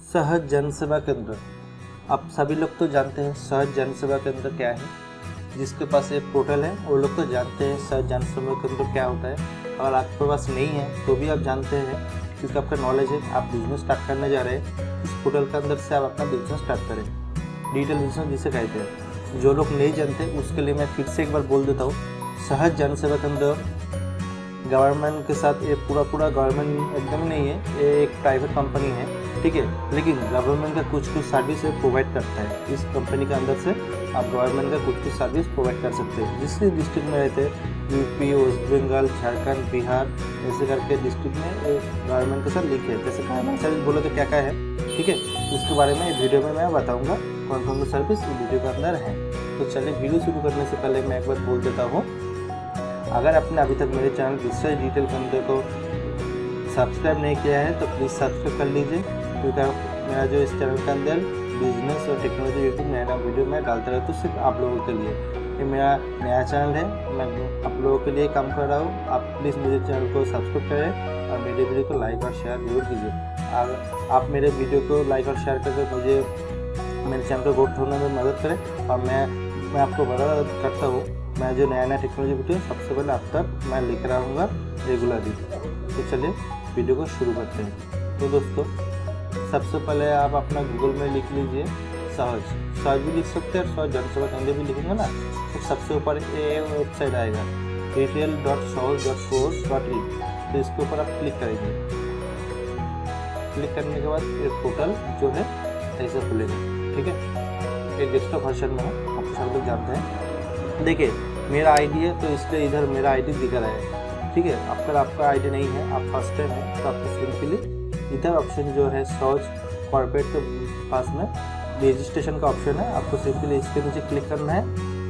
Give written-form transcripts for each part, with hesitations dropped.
सहज जन सेवा केंद्र। आप सभी लोग तो जानते हैं सहज जन सेवा केंद्र क्या है। जिसके पास एक पोर्टल है वो लोग तो जानते हैं सहज जन सेवा केंद्र क्या होता है। और आपके पास नहीं है तो भी आप जानते हैं, क्योंकि आपका नॉलेज है। आप बिजनेस स्टार्ट करने जा रहे हैं, इस पोर्टल के अंदर से आप अपना बिजनेस स्टार्ट करें। डिजिटल बिजनेस जिसे कहते हैं। जो लोग नहीं जानते उसके लिए मैं फिर से एक बार बोल देता हूँ। सहज जन सेवा केंद्र गवर्नमेंट के साथ ये पूरा गवर्नमेंट एकदम नहीं है, ये एक प्राइवेट कंपनी है, ठीक है। लेकिन गवर्नमेंट का कुछ सर्विस प्रोवाइड करता है। इस कंपनी के अंदर से आप गवर्नमेंट का कुछ सर्विस प्रोवाइड कर सकते हैं। जिस डिस्ट्रिक्ट में रहते हैं, यूपी, वेस्ट बंगाल, झारखंड, बिहार, ऐसे करके डिस्ट्रिक्ट में गवर्नमेंट के साथ लिंक है। जैसे गवर्नमेंट सर्विस बोलो तो क्या क्या है, ठीक है। उसके बारे में वीडियो में मैं बताऊँगा कौन कौन सा सर्विस वीडियो के अंदर है। तो चलिए वीडियो शुरू करने से पहले मैं एक बार बोल देता हूँ, अगर आपने अभी तक मेरे चैनल बिजनेस डिटेल केंद्र को सब्सक्राइब नहीं किया है तो प्लीज़ सब्सक्राइब कर लीजिए, क्योंकि मेरा जो इस चैनल के अंदर बिजनेस और टेक्नोलॉजी रिलेटेड नया वीडियो मैं डालता रहता हूँ, सिर्फ आप लोगों के लिए। ये मेरा नया चैनल है, मैं आप लोगों के लिए काम कर रहा हूँ। आप प्लीज़ मेरे चैनल को सब्सक्राइब करें और मेरे वीडियो को लाइक और शेयर जरूर कीजिए। अगर आप मेरे वीडियो को लाइक और शेयर करके मुझे मेरे चैनल को ग्रोथ होने में मदद करें। और मैं आपको बता करता हूँ, मैं जो नया टेक्नोलॉजी वीडियो सबसे पहले आप तक मैं लेकर आऊँगा रेगुलरली। तो चलिए वीडियो को शुरू करते हैं। तो दोस्तों, सबसे पहले आप अपना गूगल में लिख लीजिए सहज भी लिख सकते हैं और सहज जन सेवा केंद्र भी लिखेंगे ना, तो सबसे ऊपर ये वेबसाइट आएगा retail.सहज.co.in। तो इसके ऊपर आप क्लिक करेंगे। क्लिक करने के बाद ये पोर्टल जो है ऐसे खुलेगा, ठीक है। ये डेस्कटॉप वर्जन में है, आप सब लोग जानते हैं। देखिए मेरा आईडी है तो इसलिए इधर मेरा आईडी दिख रहा है, ठीक है। अगर आपका आईडी नहीं है, आप फर्स्ट टाइम है, तो आपको सिंपली इधर ऑप्शन जो है सहज कॉर्पोरेट के पास में रजिस्ट्रेशन का ऑप्शन है, आपको सिंपली इसके नीचे क्लिक करना है।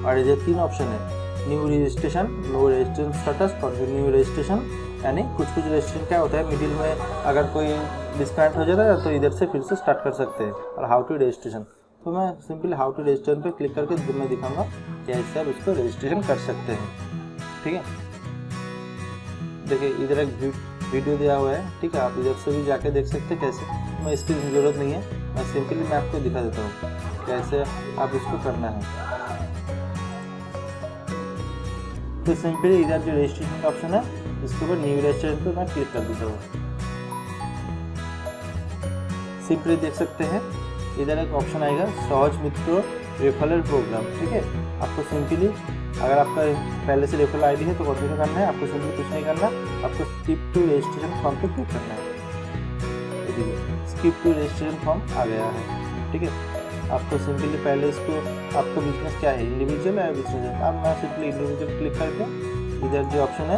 और ये 3 ऑप्शन है, new registration, no registration status, continue registration. यानी कुछ रजिस्ट्रेशन क्या होता है, मिडिल में अगर कोई डिस्कनेक्ट हो जाता है तो इधर से फिर से स्टार्ट कर सकते हैं। और हाउ टू रजिस्ट्रेशन, तो मैं सिंपली हाउ टू रजिस्ट्रेशन पे क्लिक करके मैं दिखाऊंगा कैसे आप इसको रजिस्ट्रेशन कर सकते हैं, ठीक है। देखिए इधर एक वीडियो दिया हुआ है, ठीक है। आप इधर से भी जाके देख सकते हैं कैसे। मैं इसकी ज़रूरत नहीं है, मैं सिंपली मैं आपको दिखा देता हूँ कैसे आप इसको करना है। तो सिंपली इधर जो रजिस्ट्रेशन का ऑप्शन है, इसके ऊपर न्यू रजिस्ट्रेशन पे मैं क्लिक कर देता हूँ। सिंपली देख सकते हैं इधर एक ऑप्शन आएगा सहज मित्र रेफरल प्रोग्राम, ठीक है। आपको सिंपली अगर आपका पहले से रेफरल आईडी है तो कंटिन्यू करना है, आपको सिंपली कुछ नहीं करना, आपको स्किप टू रजिस्ट्रेशन फॉर्म पे क्लिक करना है। स्किप टू रजिस्ट्रेशन फॉर्म आ गया है, ठीक है। आपको सिंपली पहले इसको आपको बिजनेस क्या है, इंडिविजुअल है बिजनेस है। अब मैं सिंपली इंडिविजुअल क्लिक करके इधर जो ऑप्शन है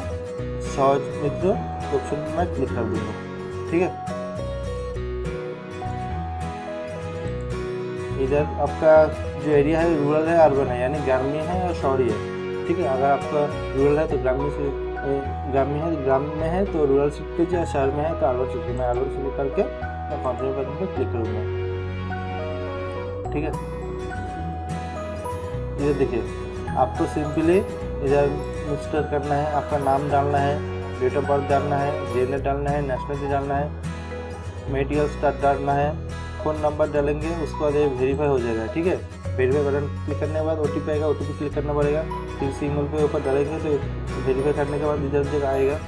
सहज मित्र ऑप्शन में मैं क्लिक कर दूँगा, ठीक है। इधर आपका जो एरिया है रूरल है अर्बन है, यानी ग्रामीण है और शहरी है, ठीक है। अगर आपका रूरल है तो ग्रामीण है, ग्रामीण में है तो रूरल सिलेक्ट कीजिए, शहर में है तो अर्बन सिलेक्ट। मैं अर्बन सिलेक्ट करके मैं कंटिन्यू बटन पर क्लिक करूँगा, ठीक है। इधर देखिए आपको सिंपली इधर रजिस्टर करना है, आपका नाम डालना है, डेट ऑफ बर्थ डालना है, जेंडर डालना है, नेशनलिटी डालना है, मेटीरियल स्टार्ट डालना है, फ़ोन नंबर डालेंगे, उसके बाद ये वेरीफाई हो जाएगा, ठीक है। वेरीफाई बटन क्लिक करने के बाद OTP आएगा, OTP क्लिक करना पड़ेगा। फिर सिंगल पे ऊपर डालेंगे तो वेरीफाई करने के बाद इधर जगह आएगा।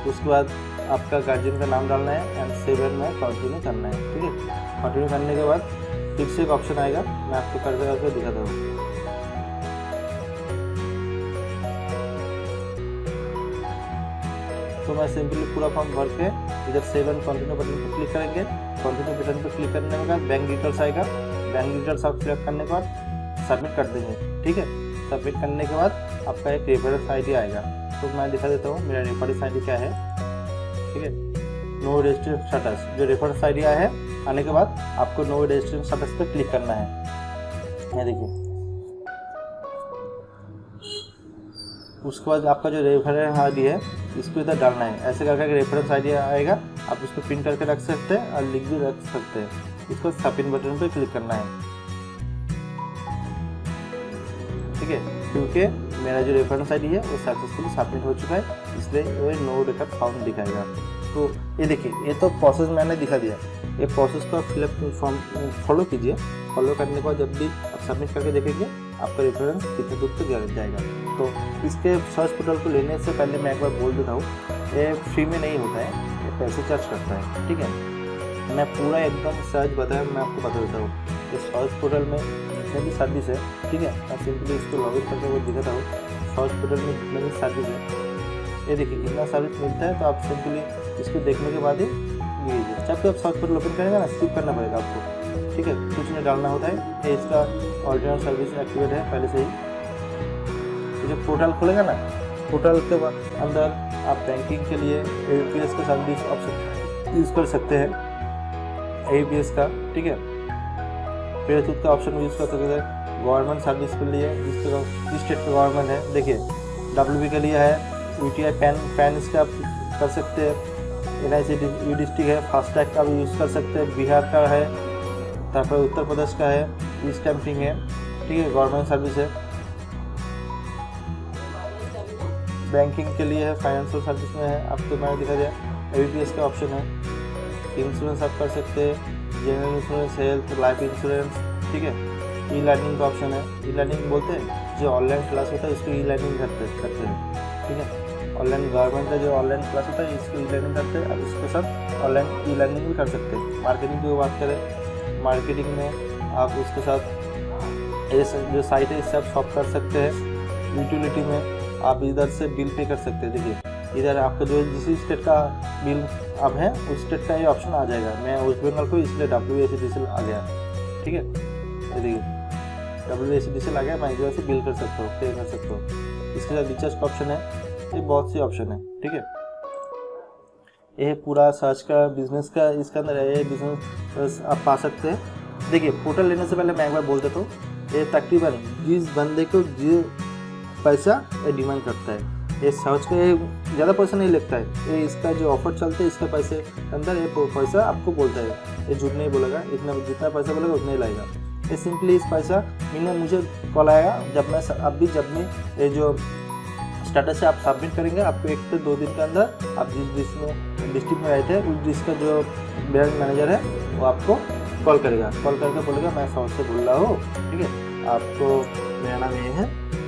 उसके बाद आपका गार्जियन का नाम डालना है एंड सेव एंड में कंटिन्यू करना है, ठीक है। कंटिन्यू करने के बाद फिर से एक ऑप्शन आएगा, मैं आपको करके दिखाता हूँ। तो मैं सिंपली पूरा फॉर्म भर के इधर सेव एंड कंटिन्यू बटन पर क्लिक करेंगे। कंटिन्यू बटन पर क्लिक करने के बाद बैंक डिटेल्स आएगा, बैंक डिटेल्स आप सिलेक्ट करने के बाद सबमिट कर देंगे, ठीक है। सबमिट करने के बाद आपका एक रेफरेंस आईडी आएगा, तो मैं दिखा देता हूँ मेरा रेफरेंस आईडी क्या है, ठीक है। नो रजिस्ट्रेशन स्टेटस, जो रेफरेंस आईडी आया है आने के बाद आपको नो रजिस्ट्रेशन स्टेटस पर क्लिक करना है। ये देखिए, उसके बाद आपका जो रेफरेंस आईडी है इसको इधर डालना है। ऐसे करके रेफरेंस आईडी आएगा, आप उसको पिन करके रख सकते हैं और लिख भी रख सकते हैं। इसको सबमिट बटन पे क्लिक करना है, ठीक है। क्योंकि मेरा जो रेफरेंस आईडी है वो सक्सेसफुली सबमिट हो चुका है, इसलिए वो नो रिकॉर्ड फाउंड दिखाएगा। तो ये देखिए, ये तो प्रोसेस मैंने दिखा दिया। ये प्रोसेस को फिलअप फॉर्म फॉलो कीजिए। फॉलो करने के बाद जब भी आप सबमिट करके देखेंगे आपका रेफरेंस कितने दूर तक जाएगा। तो इसके सर्च पोर्टल को लेने से पहले मैं एक बार बोल देता हूँ, ये फ्री में नहीं होता है, ये पैसे चार्ज करता है। ठीक है, मैं पूरा एकदम सर्च बताया, मैं आपको बता देता हूँ। ये सर्च पोर्टल में जितने भी सर्विस है, ठीक है, मैं सिंपली इसको लॉग इन करके वो दिखाता हूँ। सर्च पोर्टल में जितने भी सर्विस है, ये देखिए कितना सर्विस मिलता है। तो आप सिंपली इसको देखने के बाद ही लीजिए। जब भी आप सर्च पोर्टल ओपन करेंगे ना, स्किप करना पड़ेगा आपको। ठीक है, कुछ नहीं डालना होता है, ये इसका ऑरिजिनल सर्विस एक्टिवेट है पहले से ही। जब पोर्टल खुलेगा ना, पोर्टल के बाद अंदर आप बैंकिंग के लिए APS का सर्विस ऑप्शन यूज़ कर सकते हैं, APS का। ठीक है, पेटीएम का ऑप्शन यूज़ कर सकते हैं। गवर्नमेंट सर्विस के लिए जिस स्टेट का गवर्नमेंट है, देखिए WB के लिए है, UTI पैन इसका आप कर सकते हैं। NIC यू डिस्ट्रिक्ट है, फास्टैग का भी यूज़ कर सकते हैं। बिहार का है, तारपर उत्तर प्रदेश का है, ई स्टैंपिंग है। ठीक है, गवर्नमेंट सर्विस है। बैंकिंग के लिए है, फाइनेंशियल सर्विस में है, आपको मैंने दिखा दिया। APS का ऑप्शन है। इंश्योरेंस आप कर सकते हैं, general insurance, health, life insurance. ठीक है, ई लर्निंग का ऑप्शन है। ई लर्निंग बोलते हैं जो ऑनलाइन क्लास होता है, इसको ई लर्निंग करते हैं। ठीक है, ऑनलाइन गवर्नमेंट का जो ऑनलाइन क्लास होता है, इसको ई लर्निंग करते हैं। अब इसके साथ ऑनलाइन ई लर्निंग भी कर सकते हैं। मार्केटिंग की बात करें, मार्केटिंग में आप उसके साथ ये जो साइट है इससे आप शॉप कर सकते हैं। यूटिलिटी में आप इधर से बिल पे कर सकते हैं। देखिए इधर आपका जो जिस स्टेट का बिल अब है उस स्टेट का ये ऑप्शन आ जाएगा। मैं वेस्ट बंगाल को इसलिए WACDCL आ गया। ठीक है, ये देखिए WACDCL आ गया, मैं इधर से बिल कर सकता हूँ, पे कर सकता हूँ। इसके साथ रिचार्ज का ऑप्शन है, ये बहुत सी ऑप्शन है। ठीक है, ये पूरा सर्च का बिजनेस का इसके अंदर है, ये बिजनेस आप पा सकते हैं। देखिए पोर्टल लेने से पहले मैं एक बार बोल देता हूँ, ये तकरीबन जिस बंदे को जो पैसा ये डिमांड करता है, ये सर्च का ज़्यादा पैसा नहीं लगता है। ये इसका जो ऑफर चलता है इसके पैसे के अंदर ये पैसा आपको बोलता है, ये झूठ नहीं बोलेगा, इतना जितना पैसा बोलेगा उतना ही लाएगा। ये सिंपली इस पैसा मिनिमम मुझे कॉल आएगा जब भी ये जो स्टेटस से आप सबमिट करेंगे, आपको 1 से 2 दिन के अंदर आप जिस डिस्ट्रिक्ट में रहते हैं उस डिस्ट्रिक्ट का जो ब्रांच मैनेजर है वो आपको कॉल करेगा। कॉल करके बोलेगा मैं साउथ से बोल रहा हूँ, ठीक है, आपको मेरा नाम ये है,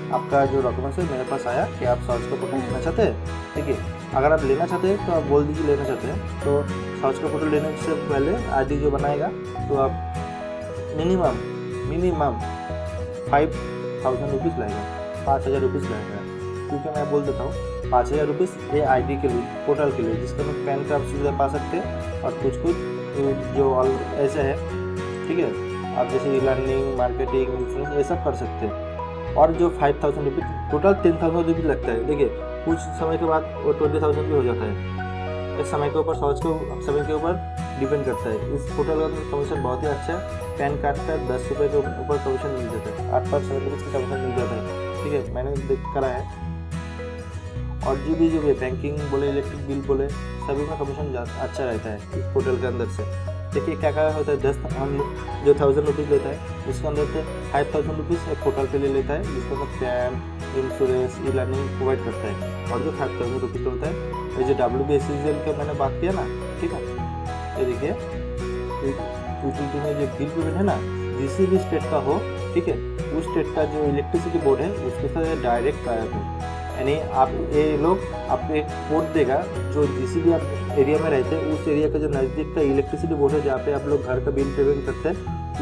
आपका जो डॉक्यूमेंट्स है मेरे पास आया कि आप सर्च का पोर्टल लेना चाहते हैं। ठीक है, अगर आप लेना चाहते हैं तो आप बोल दीजिए लेना चाहते हैं। तो सर्च का पोर्टल लेने से पहले ID जो बनाएगा तो आप मिनिमम 5,000 रुपीज़ लगेगा, 5,000 रुपीज़ लगेगा। क्योंकि मैं बोल देता हूँ 5,000 रुपीज़ ये ID के लिए, पोर्टल के लिए, जिसका मैं पैन का आप सुविधा पा सकते हैं। और कुछ जो ऐसे है, ठीक है, आप जैसे ई लर्निंग, मार्केटिंग, इंश्योरेंस ये सब कर सकते हैं। और जो 5,000 रुपीज़ टोटल 10,000 रुपीज़ लगता है। देखिए कुछ समय के बाद वो 20,000 भी हो जाता है। इस समय के ऊपर सर्च को समय के ऊपर डिपेंड करता है। इस पोर्टल का कमीशन बहुत ही अच्छा है। पैन कार्ड का 10 रुपये के ऊपर कमीशन मिल जाता है, 8-7 रुपये का कमीशन मिल जाता है। ठीक है, मैंने देख करा है। और जो भी बैंकिंग बोले, इलेक्ट्रिक बिल बोले, सभी में कमीशन अच्छा रहता है इस पोर्टल के अंदर से। देखिए क्या क्या होता है, 10,000 रुपीज़ लेता है, उसके अंदर से 5,000 रुपीज़ एक पोर्टल के लिए लेता है, जिसके अंदर pan, insurance, e learning provide करता है। और जो 5,000 रुपीज़ होता है ये जो WACDCL का मैंने बात किया ना, ठीक है, ये देखिए यूटिलिटी में जो बिल पेमेंट है ना, जिस भी स्टेट का हो, ठीक है, उस स्टेट का जो इलेक्ट्रिसिटी बोर्ड है उसके साथ डायरेक्ट टाइप है। यानी आप ये लोग आपको एक कोड देगा, जो जिस भी आप एरिया में रहते हैं उस एरिया का जो नज़दीक का इलेक्ट्रिसिटी बोर्ड है जहाँ पे आप लोग घर का बिल पेमेंट करते हैं,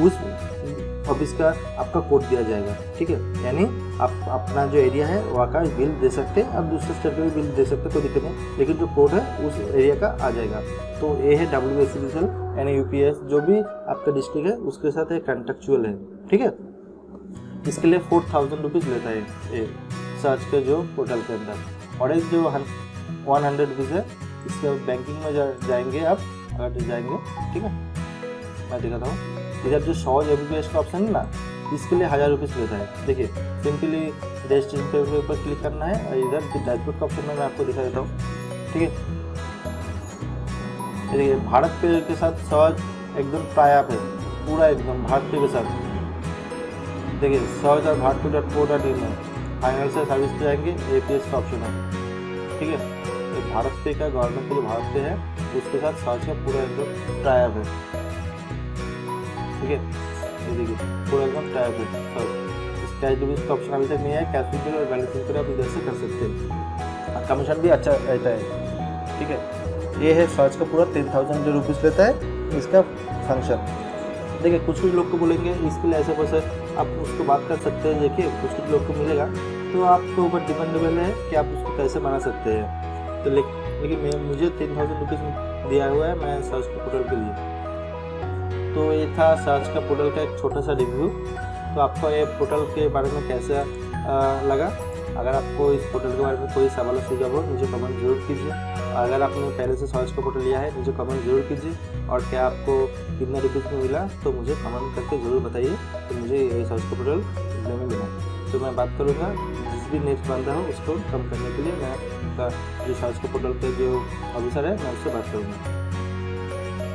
उस ऑफिस का आपका कोड दिया जाएगा। ठीक है, यानी आप अपना जो एरिया है वहाँ का बिल दे सकते हैं, आप दूसरे स्टेट का भी बिल दे सकते हैं, कोई दिक्कत नहीं, लेकिन जो कोड है उस एरिया का आ जाएगा। तो ये है WACDCL यानी UPS, जो भी आपका डिस्ट्रिक्ट है उसके साथ ये कॉन्ट्रेक्चुअल है। ठीक है, इसके लिए 4,000 रुपीज़ लेता है ये सर्च के जो पोर्टल के अंदर। और एक जो 100 रुपीज़ है, इसके बैंकिंग में जाएंगे आप, अगर जाएंगे, ठीक है, मैं दिखाता हूँ। इधर जो 100 MBPS का ऑप्शन है ना, इसके लिए 1,000 रुपीज़ लेता है। देखिए सिंपली रजिस्ट्रेशन पे ऊपर क्लिक करना है और इधर डैशबोर्ड का ऑप्शन में मैं आपको दिखा देता हूँ। ठीक है, देखिए भारत पे के साथ सर्च एकदम टाई अप है, पूरा एकदम भारत पे के साथ। देखिए सर्च और भारतपे.co.in में फाइनेंशियल सर्विस पे जाएंगे, APS का ऑप्शन है। ठीक है, तो भारत पे का गवर्नमेंट के जो भारत पे है उसके साथ सर्च का पूरा एकदम टाइप है, ठीक है। ये देखिए पूरा एकदम टाइप है सर्च। इस कैश डिपॉजिट का ऑप्शन अभी तक नहीं है, कैश विड्रॉल और बैलेंस इंक्वायरी आप इधर से कर सकते हैं, और कमीशन भी अच्छा रहता है, ठीक है। ये है सर्च का पूरा 10,000 रुपीज़ लेता है इसका फंक्शन। देखिए कुछ लोग को बोलेंगे इसके लिए ऐसे वैसे, आप उसको बात कर सकते हैं। देखिए कुछ लोग को मिलेगा, तो आपके ऊपर डिपेंडेबल है कि आप उसको कैसे बना सकते हैं। तो लेकिन मुझे 10,000 रुपीज़ दिया हुआ है मैं सर्च का पोर्टल के लिए। तो ये था सर्च का पोर्टल का एक छोटा सा रिव्यू। तो आपको ये पोर्टल के बारे में कैसा लगा? अगर आपको इस पोर्टल के बारे में कोई सवाल सुझाव हो मुझे कमेंट जरूर कीजिए। अगर आपने पहले से सर्च का पोर्टल लिया है मुझे कमेंट जरूर कीजिए, और क्या आपको कितना रुपीज़ में मिला तो मुझे कमेंट करके ज़रूर बताइए तो मुझे ये सर्च का पोर्टल कितने में मिला। तो मैं बात करूँगा जिस भी नेक्स्ट बंदा हो उसको कम करने के लिए मैं जो सर्च का पोर्टल के जो ऑफिसर है मैं उससे बात करूँगा।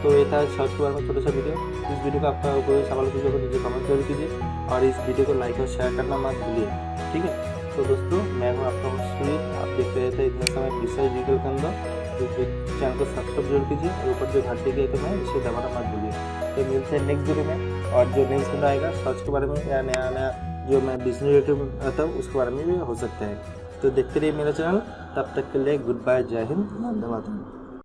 तो ये था सर्च के बारे में छोटा सा वीडियो। इस वीडियो का आपका कोई सवाल सुझाव हो मुझे कमेंट जरूर कीजिए, और इस वीडियो को लाइक और शेयर करना मत भूलिए, ठीक है। तो दोस्तों मैं हूँ आपका सुनील, आप देख रहे थे इतने समय रिसर्च डिजिटल के अंदर। चैनल को सब्सक्राइब जरूर कीजिए, और ऊपर जो घंटे के आइकन है इसे दबाना मत भूलिए। तो मिलते हैं नेक्स्ट वीडियो में, और जो नेक्स्ट वीडियो आएगा सर्च के बारे में या नया जो मैं बिजनेस रिलेटेड आता हूँ उसके बारे में भी हो सकता है। तो देखते रहिए मेरा चैनल। तब तक के लिए गुड बाय, जय हिंद, वंदे मातरम।